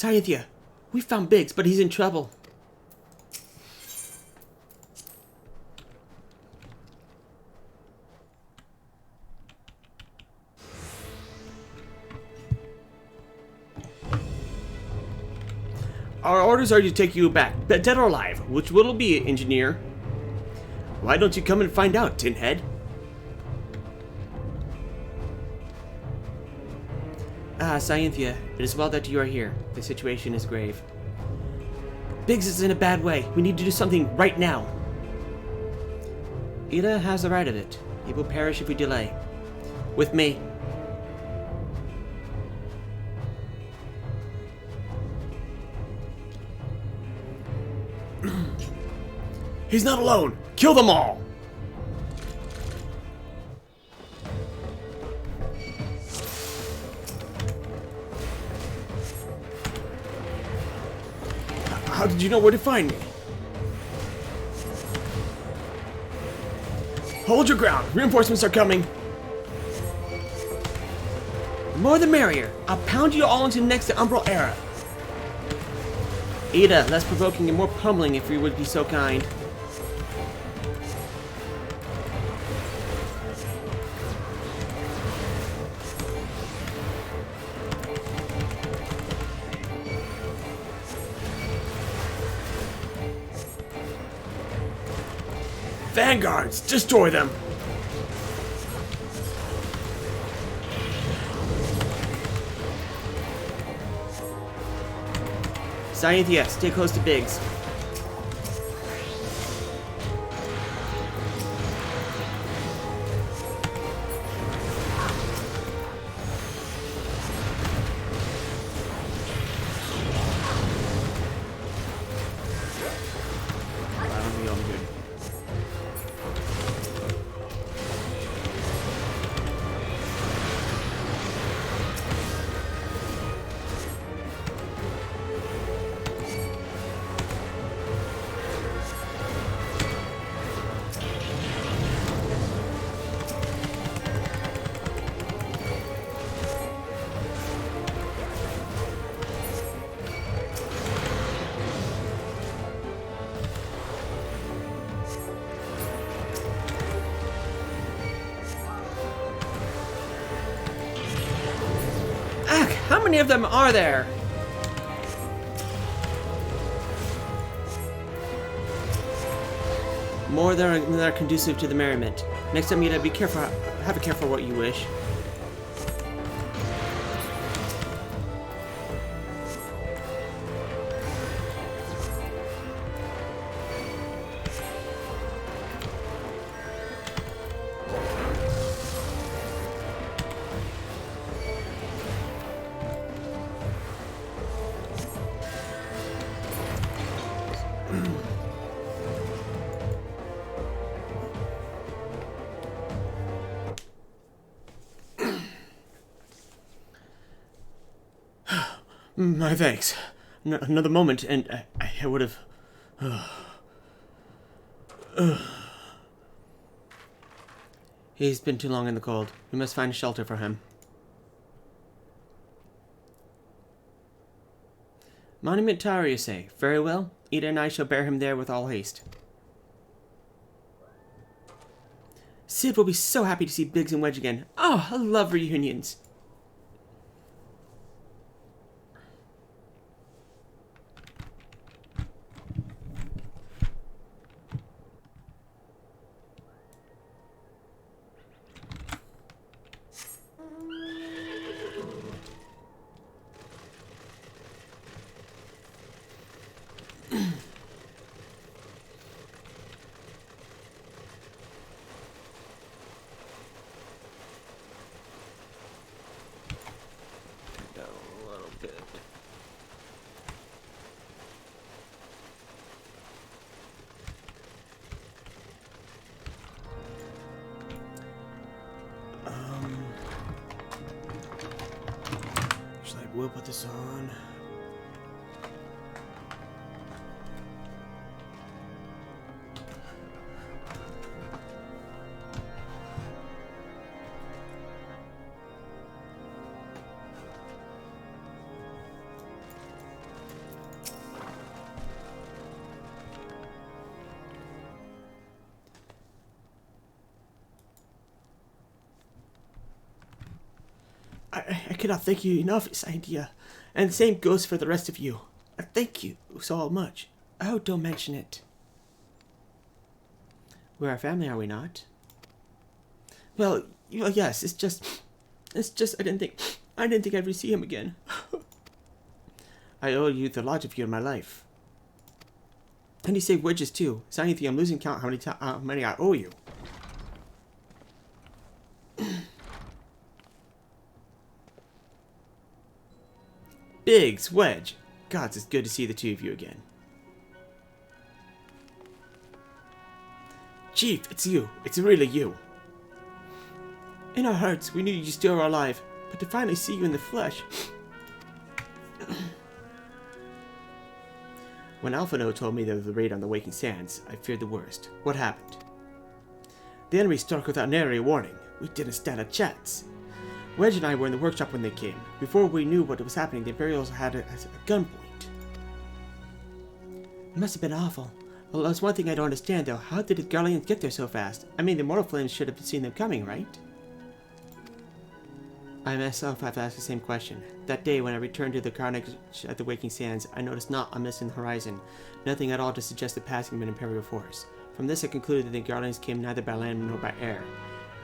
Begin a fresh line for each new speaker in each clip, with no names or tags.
Sainthia, we found Biggs, but he's in trouble. Our orders are to take you back, dead or alive. Which will it be, engineer? Why don't you come and find out, Tinhead? Ah, Sainthia, it is well that you are here. The situation is grave. Biggs is in a bad way. We need to do something right now. Ida has the right of it. He will perish if we delay. With me. He's not alone! Kill them all! How did you know where to find me? Hold your ground! Reinforcements are coming! The more the merrier. I'll pound you all into the next Umbral era. Ada, less provoking and more pummeling if you would be so kind. Vanguards! Destroy them! Sainthia, stay close to Biggs. How many of them are there? More than are conducive to the merriment. Next time you gotta be careful. Have a care for what you wish. My thanks. Another moment, and I would have. He's been too long in the cold. We must find a shelter for him. Monument Tower, you say? Very well. Ida and I shall bear him there with all haste. Sid will be so happy to see Biggs and Wedge again. Oh, I love reunions. We'll put this on. I cannot thank you enough, Sainthia. And the same goes for the rest of you. Thank you so much. Oh, don't mention it. We're a family, are we not? Well, yes, it's just, I didn't think I'd ever see him again. I owe you the lot of you in my life. And you saved Wedges too. Sainthia, I'm losing count how many I owe you. Biggs, Wedge. Gods, it's good to see the two of you again. Chief, it's you. It's really you. In our hearts, we knew you still were alive, but to finally see you in the flesh. When Alphino told me there was a raid on the Waking Sands, I feared the worst. What happened? The enemy struck without nary warning. We didn't stand a chance. Wedge and I were in the workshop when they came. Before we knew what was happening, the Imperials had it at a gunpoint. It must have been awful. Well, that's one thing I don't understand, though. How did the Guardians get there so fast? I mean, the Mortal Flames should have seen them coming, right? I myself have asked the same question. That day, when I returned to the carnage at the Waking Sands, I noticed not a mist in the horizon. Nothing at all to suggest the passing of an Imperial force. From this, I concluded that the Guardians came neither by land nor by air.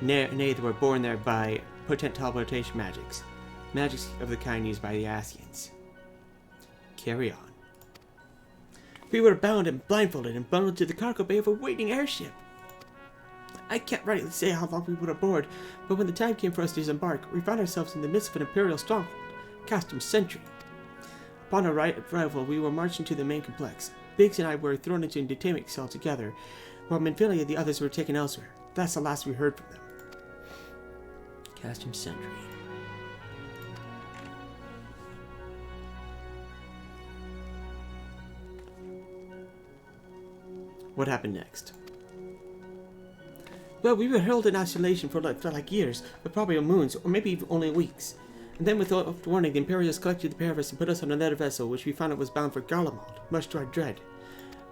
Nay, they were born there by potent teleportation magics. Magics of the kind used by the Asians. Carry on. We were bound and blindfolded and bundled to the cargo bay of a waiting airship. I can't rightly say how long we were aboard, but when the time came for us to disembark, we found ourselves in the midst of an Imperial stronghold, Castum Sentry. Upon our arrival, we were marched into the main complex. Biggs and I were thrown into a detainment cell together, while Minfilia and the others were taken elsewhere. That's the last we heard from them. Castum Sentry. What happened next? Well, we were held in isolation for like years, but probably moons, or maybe even only weeks. And then without warning, the Imperials collected the pair of us and put us on another vessel, which we found it was bound for Garlemald, much to our dread.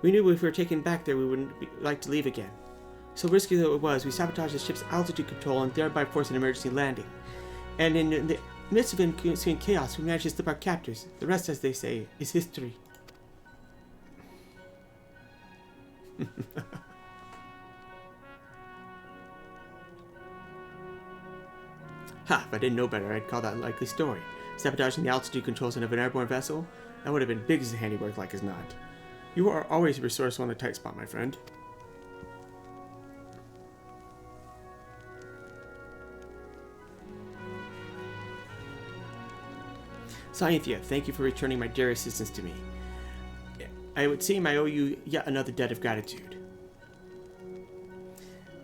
We knew if we were taken back there, we wouldn't like to leave again. So risky though it was, we sabotaged the ship's altitude control and thereby forced an emergency landing. And in the midst of ensuing chaos, we managed to slip our captors. The rest, as they say, is history. Ha! If I didn't know better, I'd call that a likely story. Sabotaging the altitude controls of an airborne vessel? That would have been Biggs' handiwork like as not. You are always resourceful in a tight spot, my friend. Sainthia, thank you for returning my dear assistance to me. I would seem I owe you yet another debt of gratitude.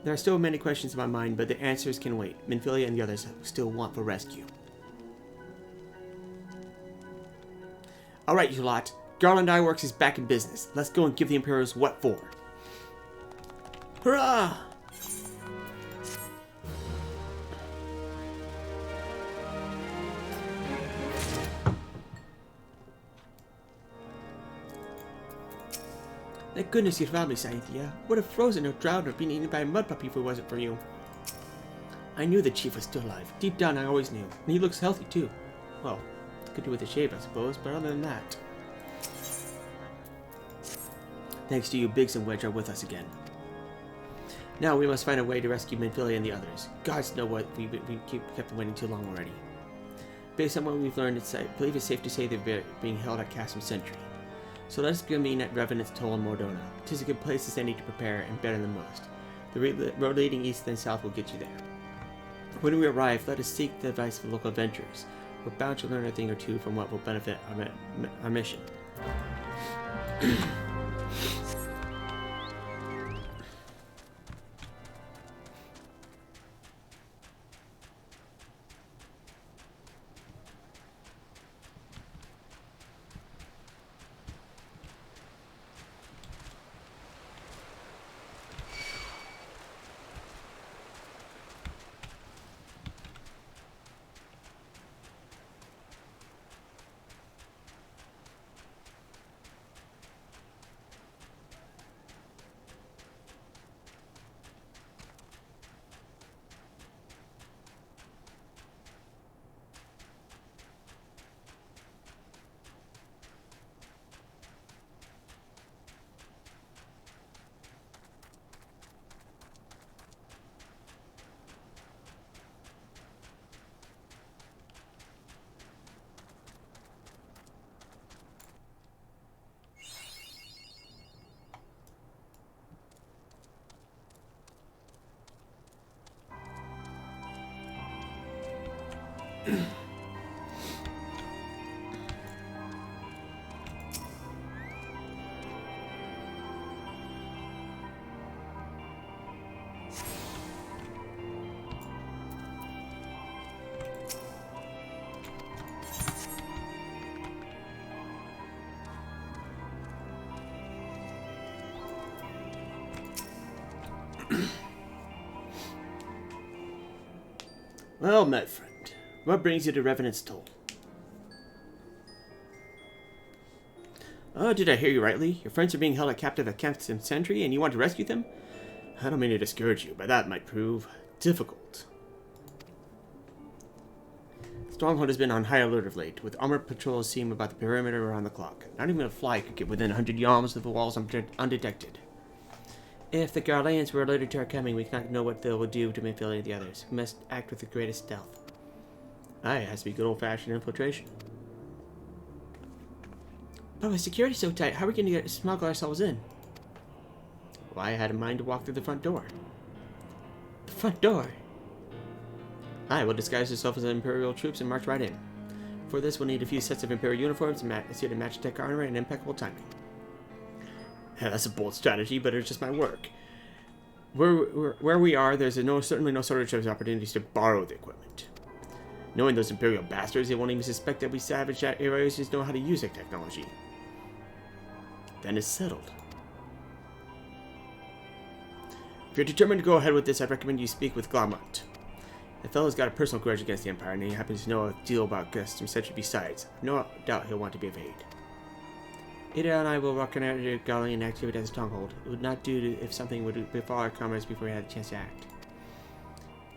There are still many questions in my mind, but the answers can wait. Minfilia and the others still want for rescue. Alright, you lot. Garland Ironworks is back in business. Let's go and give the Imperials what for. Hurrah! Thank goodness you found me, Sainthia. Would have frozen or drowned or been eaten by a mud puppy if it wasn't for you. I knew the chief was still alive. Deep down, I always knew. And he looks healthy, too. Well, could do with a shave, I suppose, but other than that. Thanks to you, Biggs and Wedge are with us again. Now we must find a way to rescue Minfilia and the others. Gods know what, we kept them waiting too long already. Based on what we've learned, I believe it's safe to say they're being held at Castum Sentry. So let us convene at Revenant's Toll in Mordona. 'Tis a good place as any to prepare, and better than most. The road leading east and south will get you there. When we arrive, let us seek the advice of local adventurers. We're bound to learn a thing or two from what will benefit our mission. Well, my friend, what brings you to Revenant's Toll? Oh, did I hear you rightly? Your friends are being held captive at Camp Sentry, and you want to rescue them? I don't mean to discourage you, but that might prove difficult. Stronghold has been on high alert of late, with armored patrols seen about the perimeter around the clock. Not even a fly could get within 100 yards of the walls undetected. If the Garleans were alerted to our coming, we cannot know what they will do to manipulate the others. We must act with the greatest stealth. Aye, it has to be good old-fashioned infiltration. But with security so tight, how are we going to smuggle ourselves in? Well, I had in mind to walk through the front door. The front door? Aye, we'll disguise ourselves as Imperial troops and march right in. For this, we'll need a few sets of Imperial uniforms, a suit of match-tech armor, and impeccable timing. Yeah, that's a bold strategy, but it's just my work. Where we are, there's certainly no shortage of opportunities to borrow the equipment. Knowing those Imperial bastards, they won't even suspect that we savage Eurasians know how to use their technology. Then it's settled. If you're determined to go ahead with this, I'd recommend you speak with Glaumont. The fellow's got a personal grudge against the Empire, and he happens to know a deal about custom sentry besides. No doubt he'll want to be of aid. Ida and I will recognize your Garlean activity at the Stronghold. It would not do if something would befall our comrades before we had a chance to act.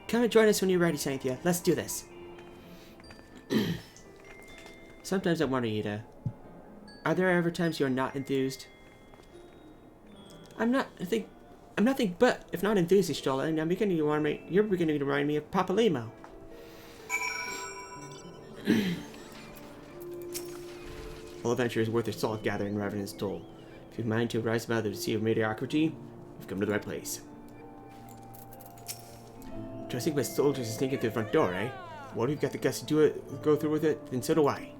Come and join us when you're ready, Sainthia. Let's do this. Sometimes I wonder, Ida. Are there ever times you're not enthused? I'm nothing but, if not enthused, Stola, and you're beginning to remind me of Papa Limo. All adventure is worth a salt gathering rather than toll. If you mind to rise above the sea of mediocrity, you've come to the right place. Trusting my soldiers to sneak in through the front door, eh? Well, you've got the guts to do it, go through with it, then so do I.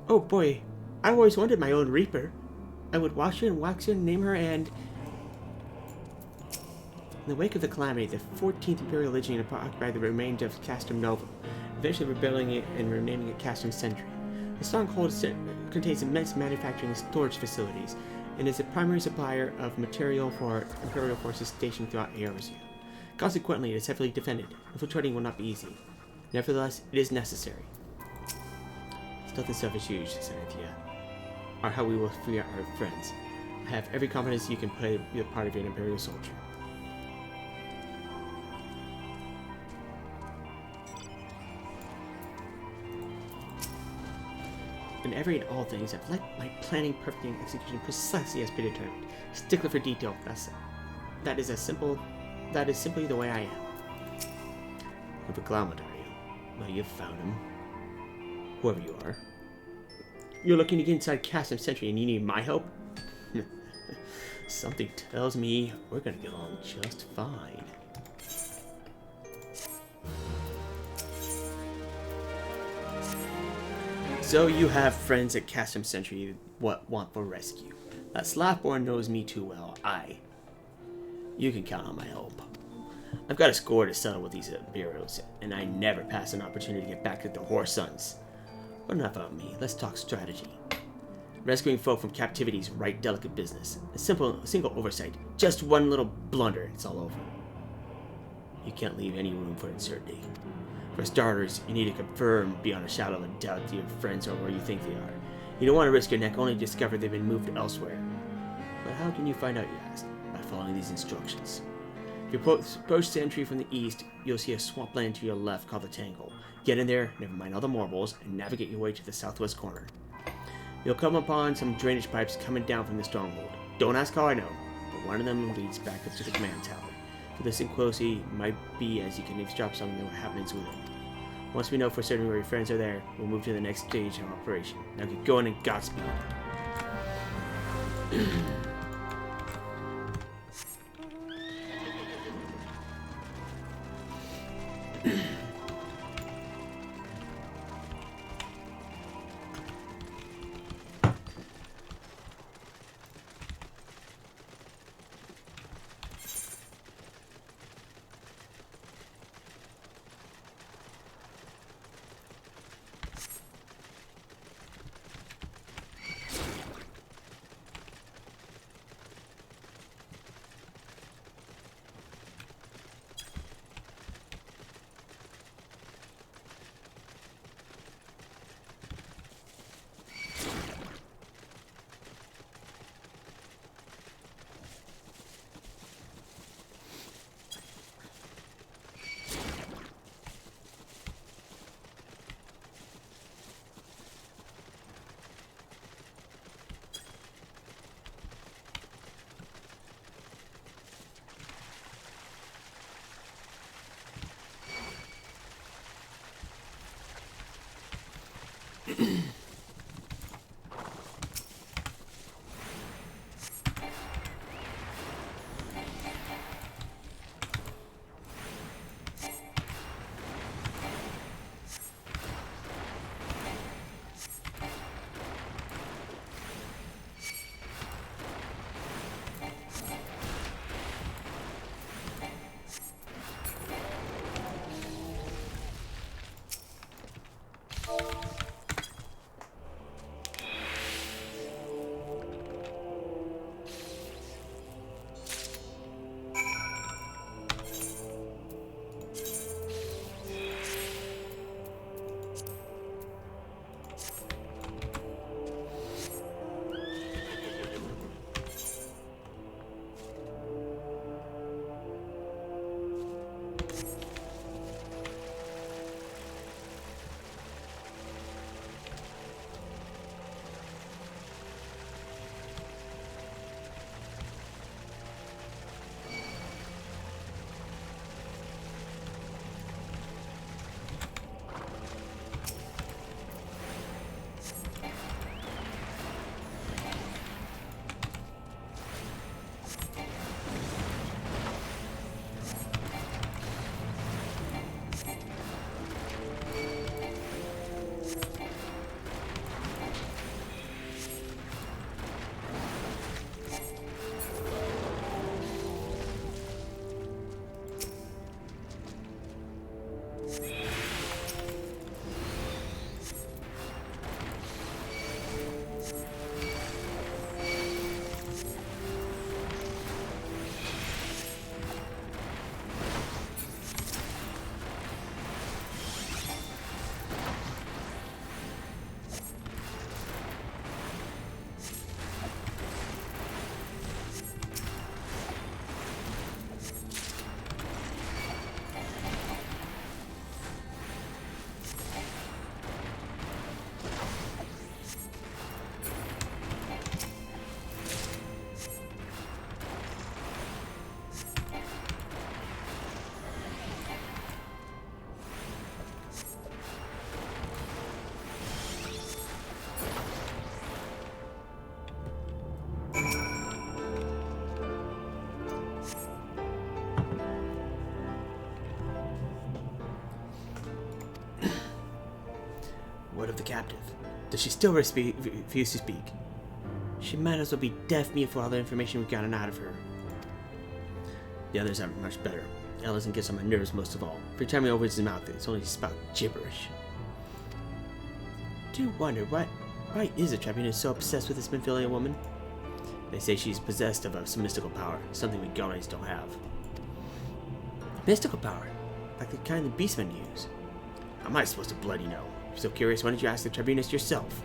Oh boy, I always wanted my own Reaper. I would wash her and wax her and name her and... In the wake of the calamity, the 14th Imperial Legion occupied the remains of Castrum Novum, eventually rebuilding it and renaming it Castrum Sentry. The Stronghold contains immense manufacturing and storage facilities, and is a primary supplier of material for Imperial forces stationed throughout Eorzea. Consequently, it is heavily defended. Infiltrating will not be easy. Nevertheless, it is necessary. Stealth and subterfuge, Sainthia, are how we will free our friends. I have every confidence you can play the part of an Imperial soldier. In every and all things, I've let my planning, perfect, and execution precisely as predetermined. Stickler for detail. That is simply the way I am. Look for Glaumont, are you? Well, you've found him. Whoever you are. You're looking to get inside Castrum Sentry and you need my help? Something tells me we're gonna get along just fine. So you have friends at Castrum Sentry want for rescue. That Slathborn knows me too well. You can count on my help. I've got a score to settle with these Imperials, and I never pass an opportunity to get back at the Whore Sons. But enough about me. Let's talk strategy. Rescuing folk from captivity is right delicate business. A single oversight, just one little blunder, it's all over. You can't leave any room for uncertainty. For starters, you need to confirm beyond a shadow of a doubt that your friends are where you think they are. You don't want to risk your neck only to discover they've been moved elsewhere. But how can you find out, you ask? By following these instructions. If you approach Sentry from the east, you'll see a swampland to your left called the Tangle. Get in there, never mind all the marbles, and navigate your way to the southwest corner. You'll come upon some drainage pipes coming down from the Stronghold. Don't ask how I know, but one of them leads back up to the command tower. To listen closely might be as you can eavesdrop some of the happenings within. Once we know for certain where your friends are there, we'll move to the next stage of operation. Now get going and Godspeed. What of the captive? Does she still refuse to speak? She might as well be deaf-mute for all the information we've gotten out of her. The others aren't much better. Ellison gets on my nerves most of all. Every time he opens his mouth, it's only just about gibberish. I do wonder, why is the tribunal so obsessed with this Imperial woman? They say she's possessed of some mystical power, something we Guardians don't have. Mystical power? Like the kind the beastmen use? How am I supposed to bloody know? If you're so curious, why don't you ask the tribunus yourself?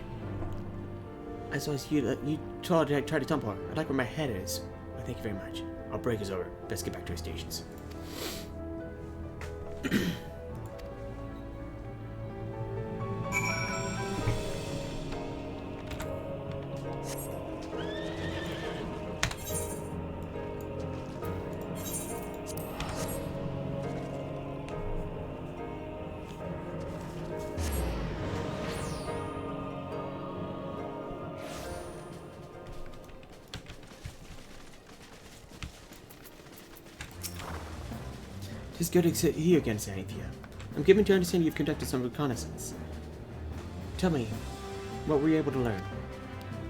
As long as you try to tumble her. I'd like where my head is. Well, thank you very much. Our break is over. Let's get back to our stations. It's good to see you again, Sainthia. I'm given to understand you've conducted some reconnaissance. Tell me, what were you able to learn?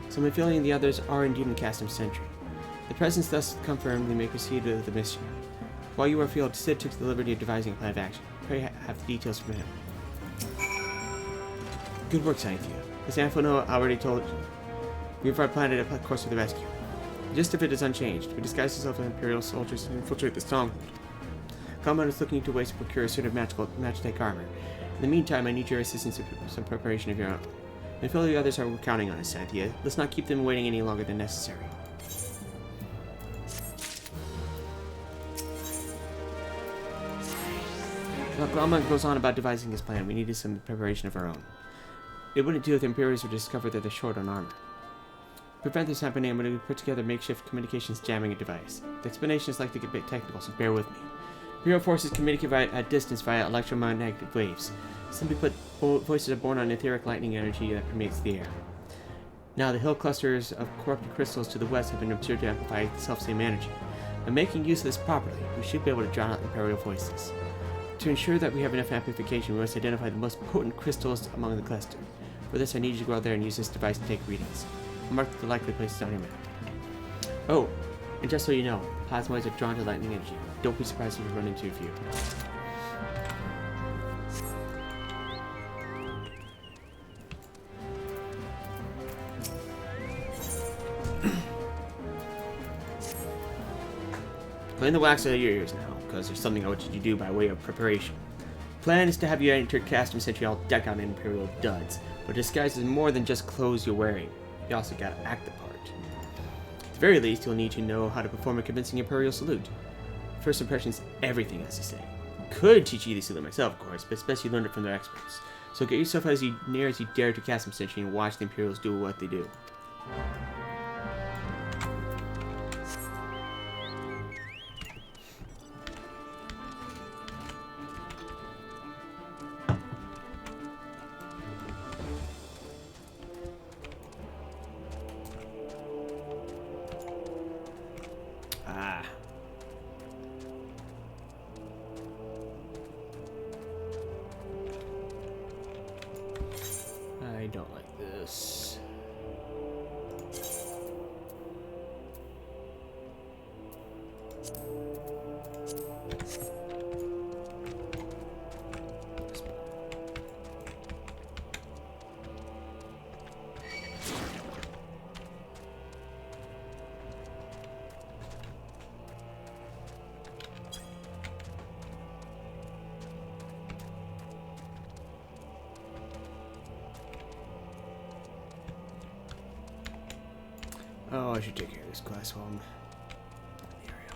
Some Imperial and the others are indeed in Castum Sentry. The presence thus confirmed we may proceed with the mission. While you were afield, Sid took the liberty of devising a plan of action. Pray have the details from him. Good work, Sainthia. As Anfono already told you, we have planned a course for the rescue. The gist of it is unchanged. We disguise ourselves as Imperial soldiers and infiltrate the stronghold. Combat is looking into ways to procure a sort of match-take armor. In the meantime, I need your assistance with some preparation of your own. I feel the others are counting on us, Sainthia. Let's not keep them waiting any longer than necessary. While Gromont goes on about devising his plan, we needed some preparation of our own. It wouldn't do if the Imperials were discovered that they're short on armor. To prevent this happening, I'm going to put together a makeshift communications jamming device. The explanation is likely to get a bit technical, so bear with me. Imperial forces communicate at distance via electromagnetic waves. Simply put, voices are born on etheric lightning energy that permeates the air. Now, the hill clusters of corrupted crystals to the west have been observed to amplify the self-same energy. By making use of this properly, we should be able to drown out Imperial voices. To ensure that we have enough amplification, we must identify the most potent crystals among the cluster. For this, I need you to go out there and use this device to take readings. I'll mark the likely places on your map. Oh, and just so you know, plasmoids are drawn to lightning energy. Don't be surprised if you run into a few. Clean the wax out of your ears now, because there's something I want you to do by way of preparation. Plan is to have you enter Castum Sentry all decked out in Imperial duds, but disguised as more than just clothes you're wearing. You also gotta act the part. At the very least, you'll need to know how to perform a convincing Imperial salute. First impression's everything, as they say. Could teach you the salute myself, of course, but it's best you learn it from their experts. So get yourself as near as you dare to Castum Sentry and watch the Imperials do what they do. I don't like this. Oh, I should take care of this class while I'm in the area.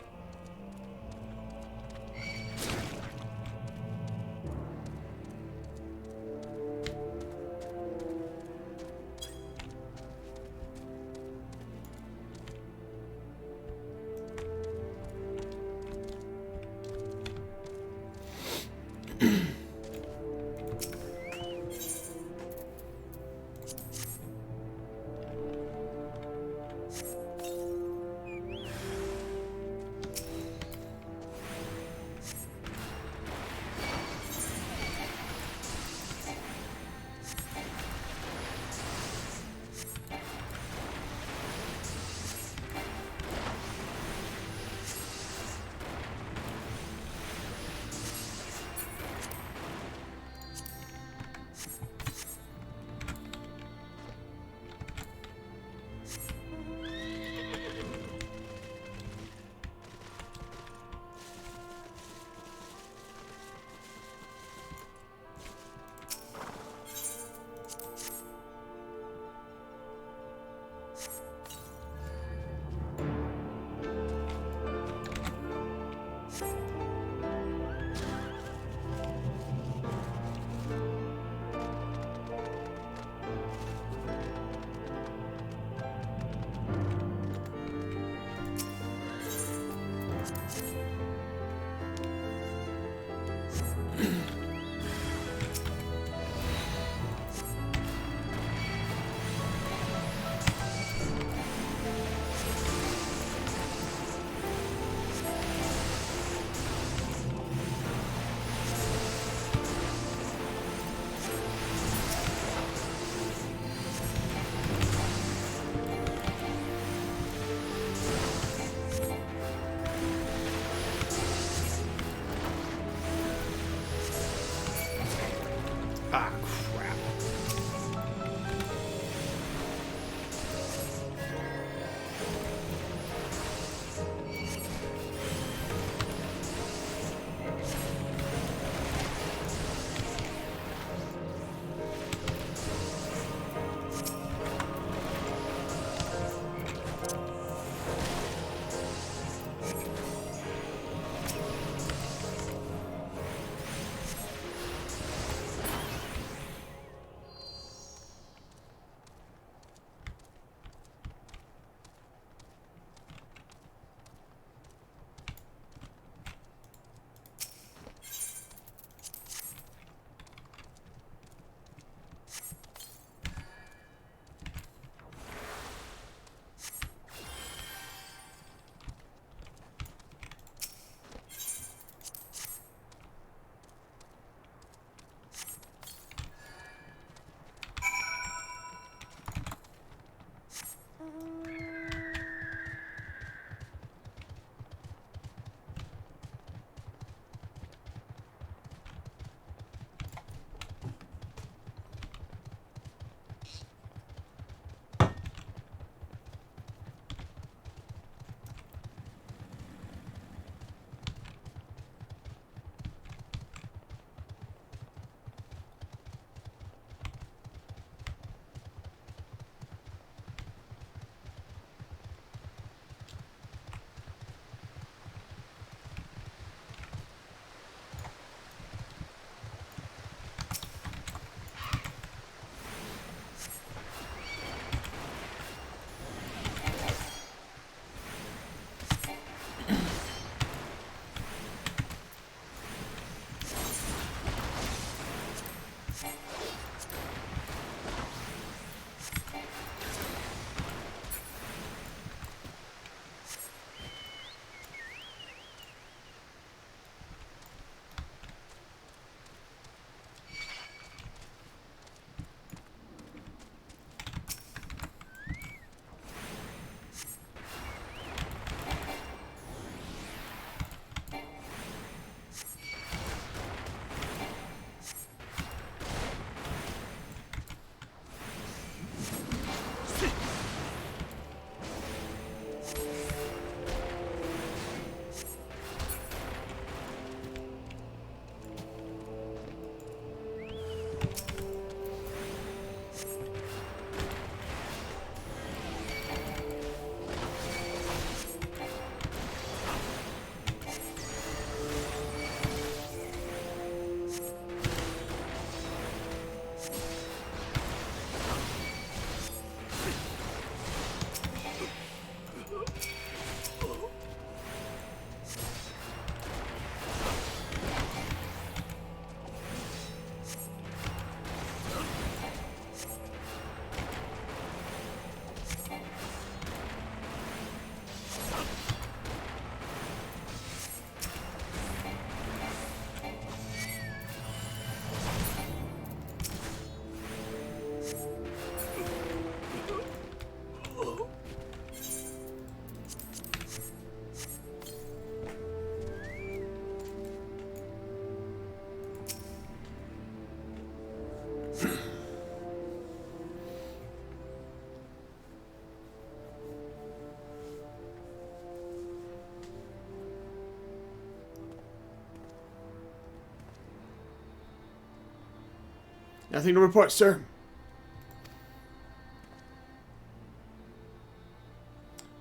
Nothing to report, sir.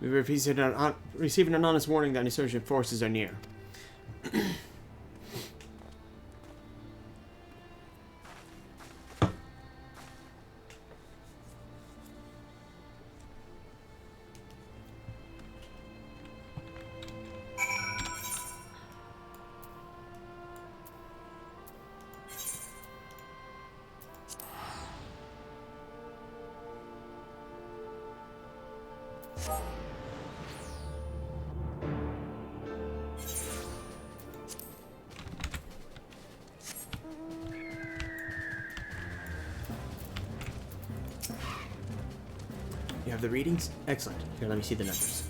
We received an honest warning that insurgent forces are near. You have the readings? Excellent. Here, let me see the numbers.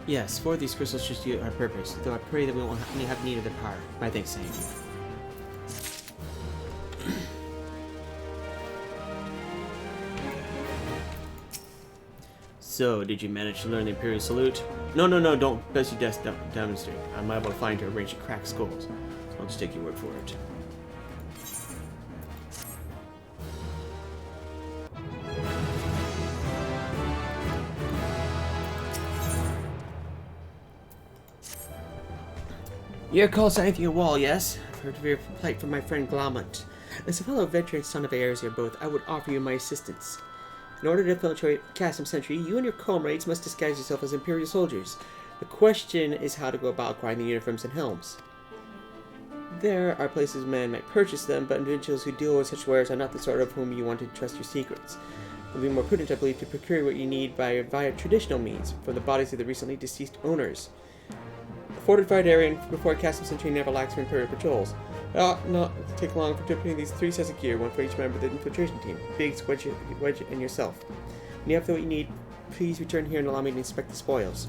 Yes, 4 of these crystals should suit our purpose, though I pray that we won't have need of their power. My thanks, Saint. So, did you manage to learn the Imperial salute? No, don't best you demonstrate. I'm liable to find her arrange to crack skulls. So I'll just take your word for it. You're called Sainthia Wol, yes? I've heard of your plight from my friend Glaument. As a fellow veteran son of heirs here both, I would offer you my assistance. In order to infiltrate Chasm Sentry, you and your comrades must disguise yourself as Imperial soldiers. The question is how to go about acquiring the uniforms and helms. There are places men might purchase them, but individuals who deal with such wares are not the sort of whom you want to trust your secrets. It would be more prudent, I believe, to procure what you need via traditional means, from the bodies of the recently deceased owners. A fortified area before Chasm Sentry never lacks for Imperial patrols. It ought not take long for obtaining these 3 sets of gear, one for each member of the infiltration team. Biggs, Wedge, and yourself. When you have what you need, please return here and allow me to inspect the spoils.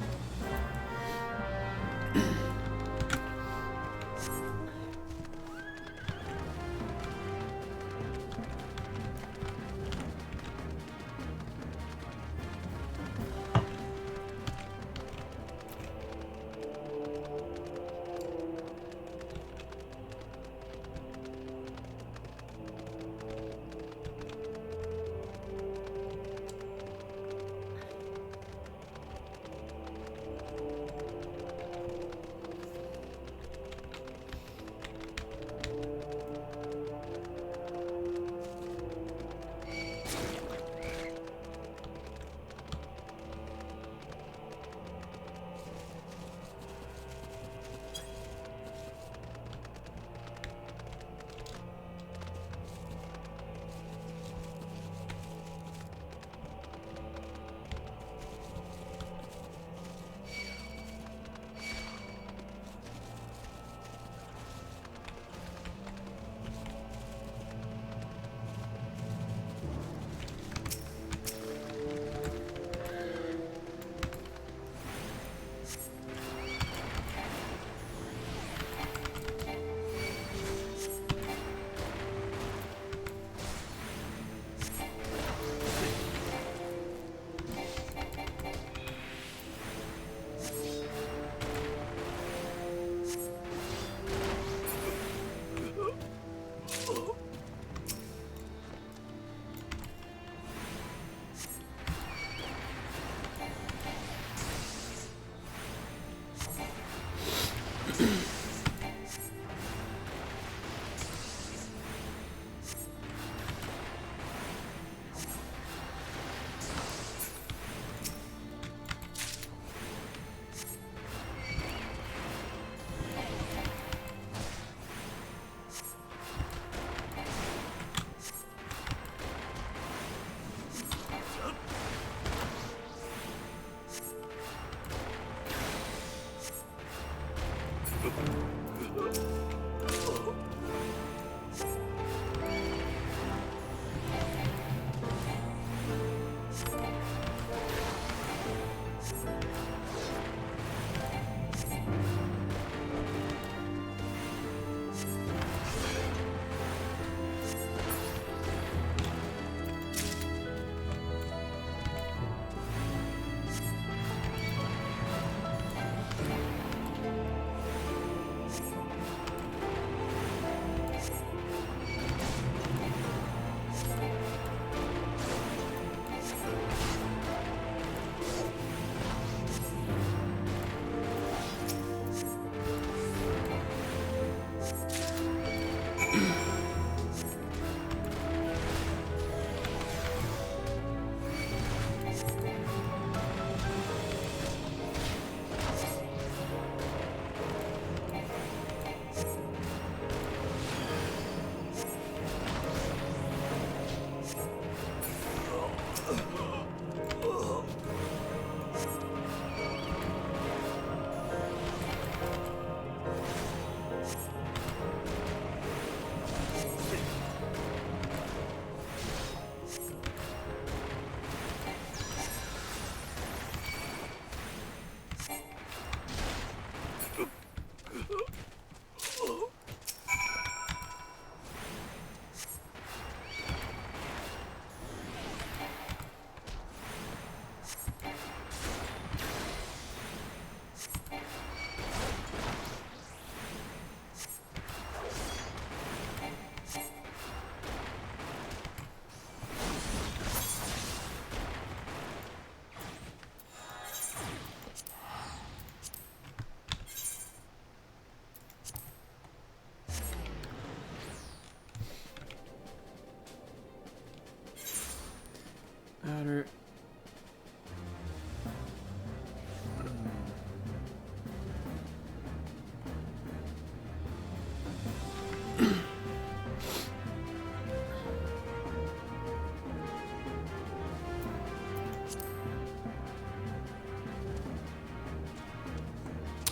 Powder.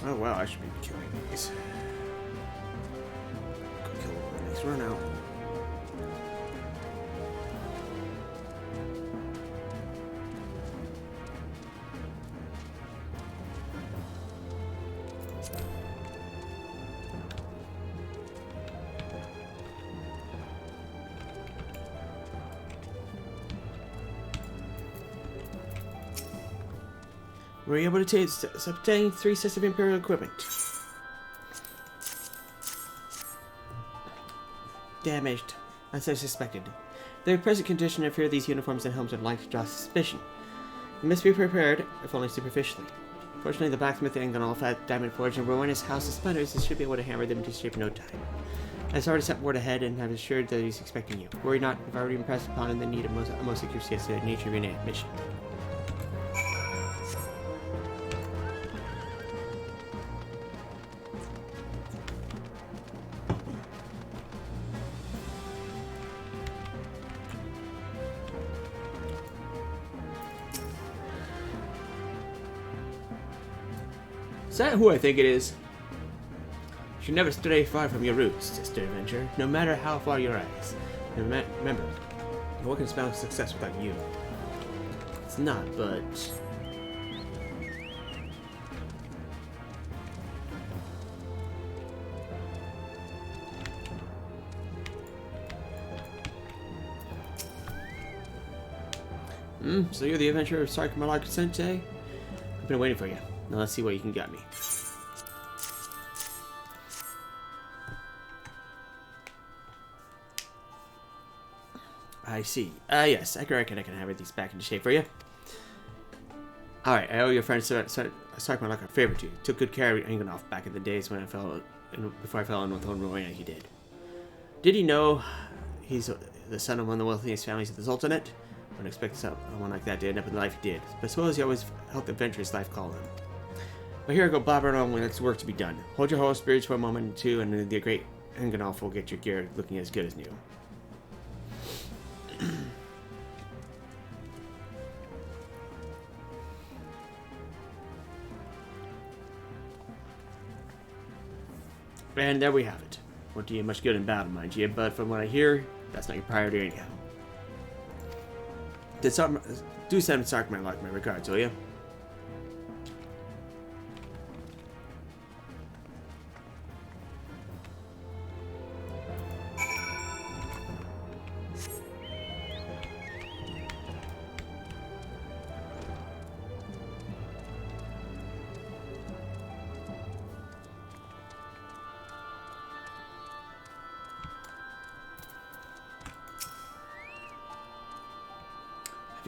Oh wow, I should be killing these. Go kill one of these. Run out. Were you able to obtain 3 sets of Imperial equipment? Damaged, as I suspected. The present condition of fear these uniforms and helms would like to draw suspicion. You must be prepared, if only superficially. Fortunately, the blacksmith in Ganolf at Diamond Forge and ruin his house of splinters and should be able to hammer them into shape in no time. I have already sent word ahead and have assured that he's expecting you. Worry not, I've already impressed upon the need of most accuracy as to the nature of your mission. Is that who I think it is? You should never stray far from your roots, Sister Adventure, no matter how far your eyes. Remember, no one can spell success without you. It's not, but... So you're the adventurer of Sark Malak Sensei? I've been waiting for you. Now let's see what you can get me. I see. Yes, I reckon I can have these back into shape for you. Alright, I owe your friend Sark Malak a favor to you. Took good care of Angonoff back in the days when before I fell in with Ruina, he did. Did he know he's the son of one of the wealthiest families of the Sultanate? I wouldn't expect someone like that to end up in the life he did. But suppose he always felt the adventurous life call him. But here I go bobbering on when there's work to be done. Hold your horse spirits for a moment or two, and then the great Angonoff will get your gear looking as good as new. And there we have it. Won't do you much good in battle, mind you, but from what I hear, that's not your priority anyhow. Do send Sark my regards, will you?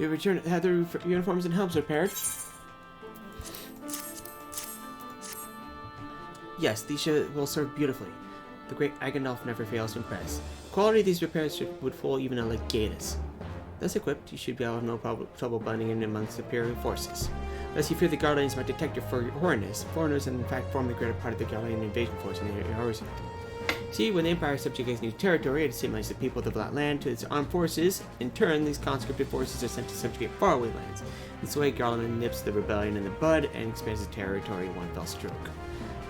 You had the uniforms and helms repaired? Yes, these will serve beautifully. The great Aganolf never fails to impress. The quality of these repairs would fool even a legatus. Thus equipped, you should be able to have no trouble blending in amongst superior forces. Unless you fear the Guardians might detect your foreignness, foreigners in fact form the greater part of the Guardian invasion force in the horizon. See, when the Empire subjugates new territory, it assimilates the people of the Flat Land to its armed forces. In turn, these conscripted forces are sent to subjugate faraway lands. This way, Garland nips the rebellion in the bud and expands the territory in one fell stroke.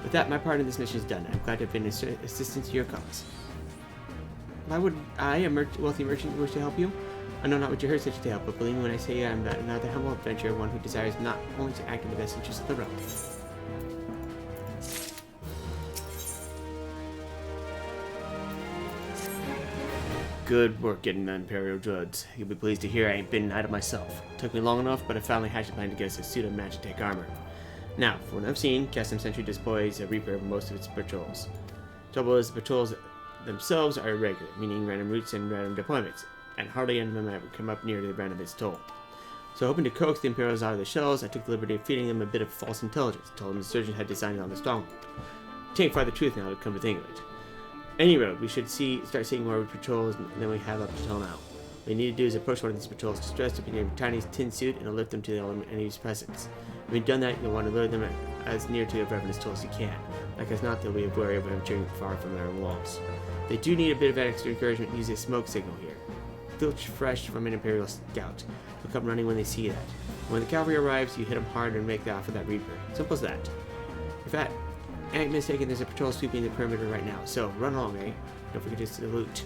With that, my part in this mission is done. I'm glad to have been assistance to your cause. Why would I, a wealthy merchant, wish to help you? I know not what you heard such a tale, but believe me when I say I'm another humble adventurer, one who desires not only to act in the best interest of the realm. Good work getting the Imperial goods. You'll be pleased to hear I ain't been an idle myself. Took me long enough, but I finally hatched a plan to get us a suit of Magitech armor. Now, from what I've seen, Custom Sentry deploys a Reaper of most of its patrols. Trouble is, the patrols themselves are irregular, meaning random routes and random deployments, and hardly any of them ever come up near the run of its toll. So hoping to coax the Imperials out of the shells, I took the liberty of feeding them a bit of false intelligence, told them the surgeon had designed it on the stronghold. It ain't far the truth now to come to think of it. Any road, we should start seeing more patrols than we have up until now. What you need to do is approach one of these patrols, just dressed up in your tiny tin suit, and alert them to the enemy's presence. When you've done that, you'll want to lure them as near to your weapon as close as you can. Like as not, they'll be wary of venturing far from their walls. They do need a bit of extra encouragement using a smoke signal here. Filch fresh from an Imperial scout. They'll come running when they see that. When the cavalry arrives, you hit them hard and make off with that Reaper. Simple as that. In fact, I ain't mistaken, there's a patrol sweeping the perimeter right now, so run along, eh? Don't forget to salute.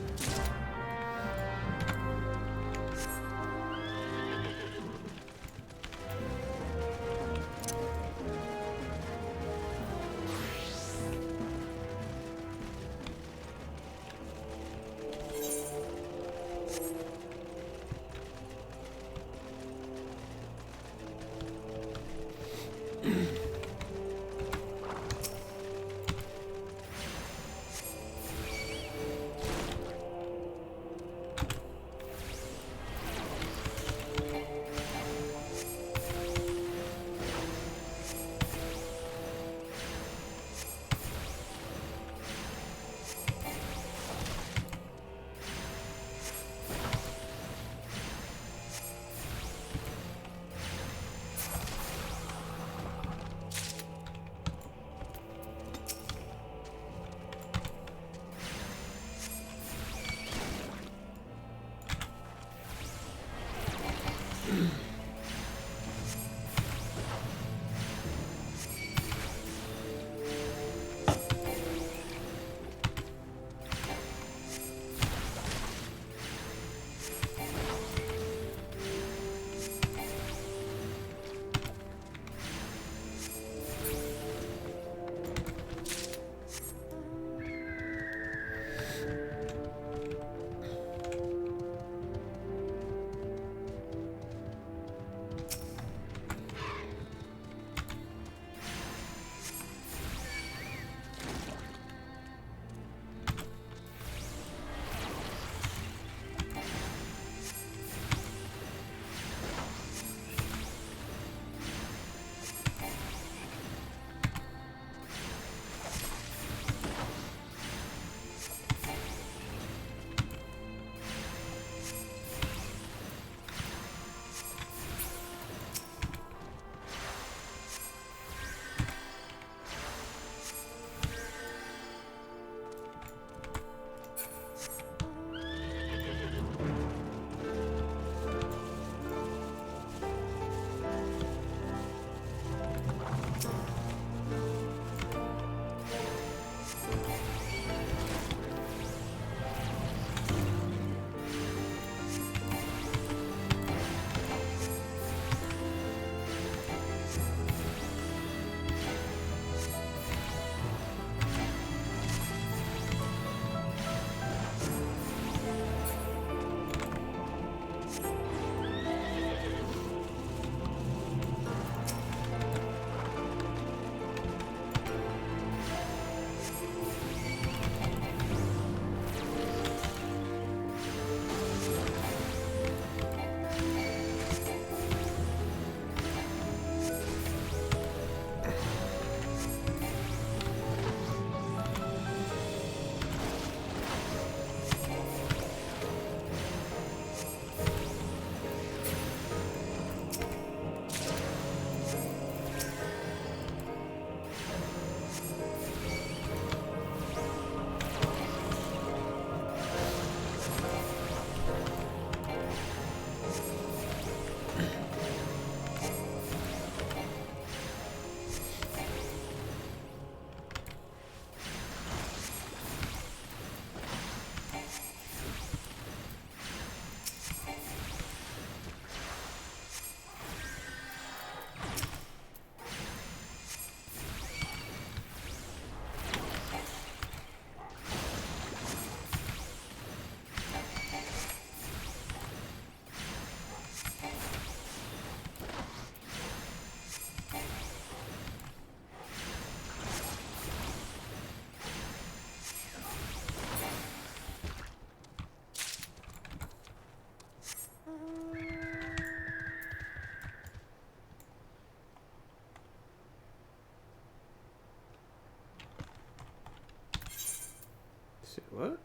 What?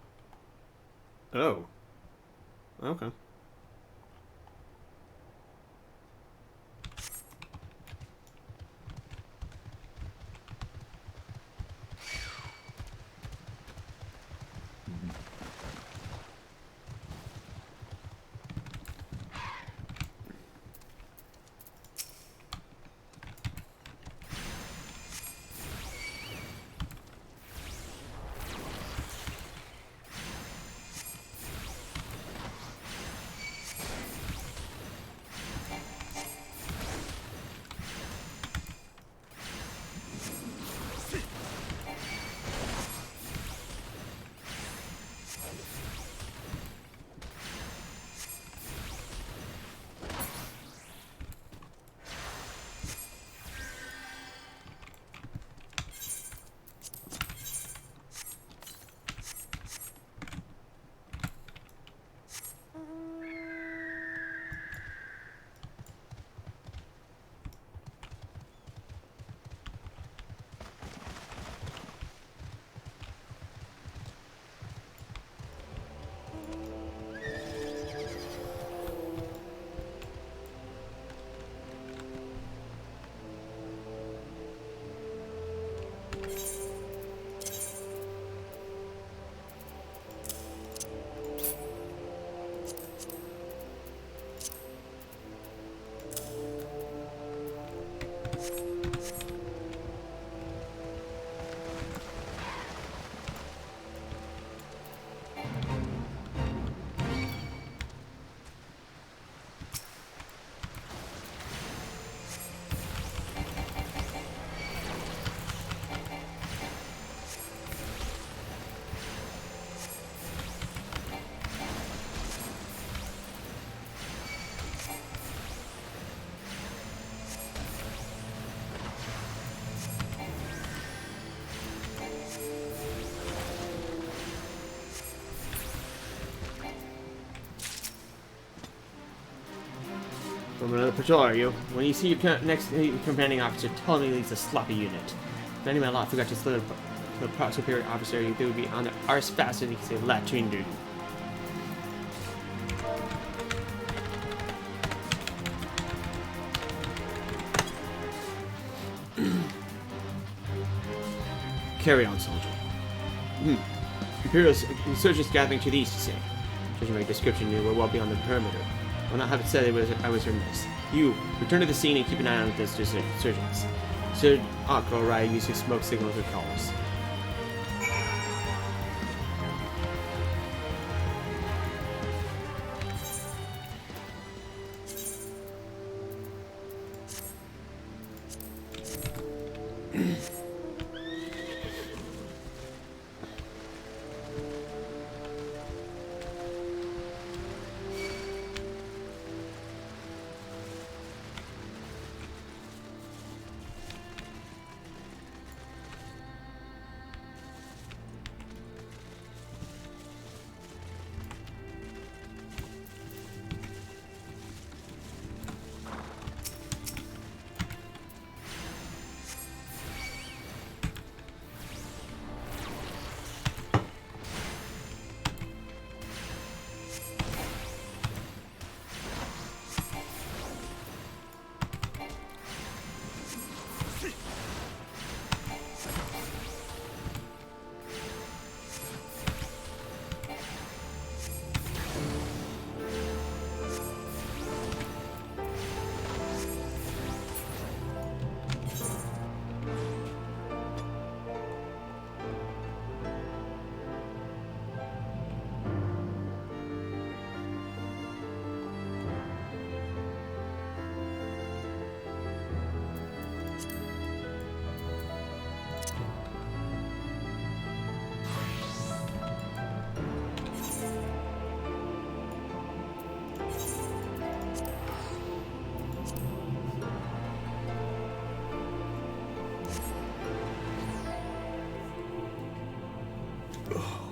Oh. Okay.
From another patrol, are you? When you see your next commanding officer, tell him he leads a sloppy unit. If any of my lot forgot to salute the superior officer, they would be on their arse faster than he can say latrine duty. Carry on, soldier. Imperial insurgents gathering to the east, you say? Judging by your description, you were well beyond the perimeter. I will not have it said I was remiss. You, return to the scene and keep an eye on those insurgents. Sir Akko Rai using smoke signals or calls. Ugh.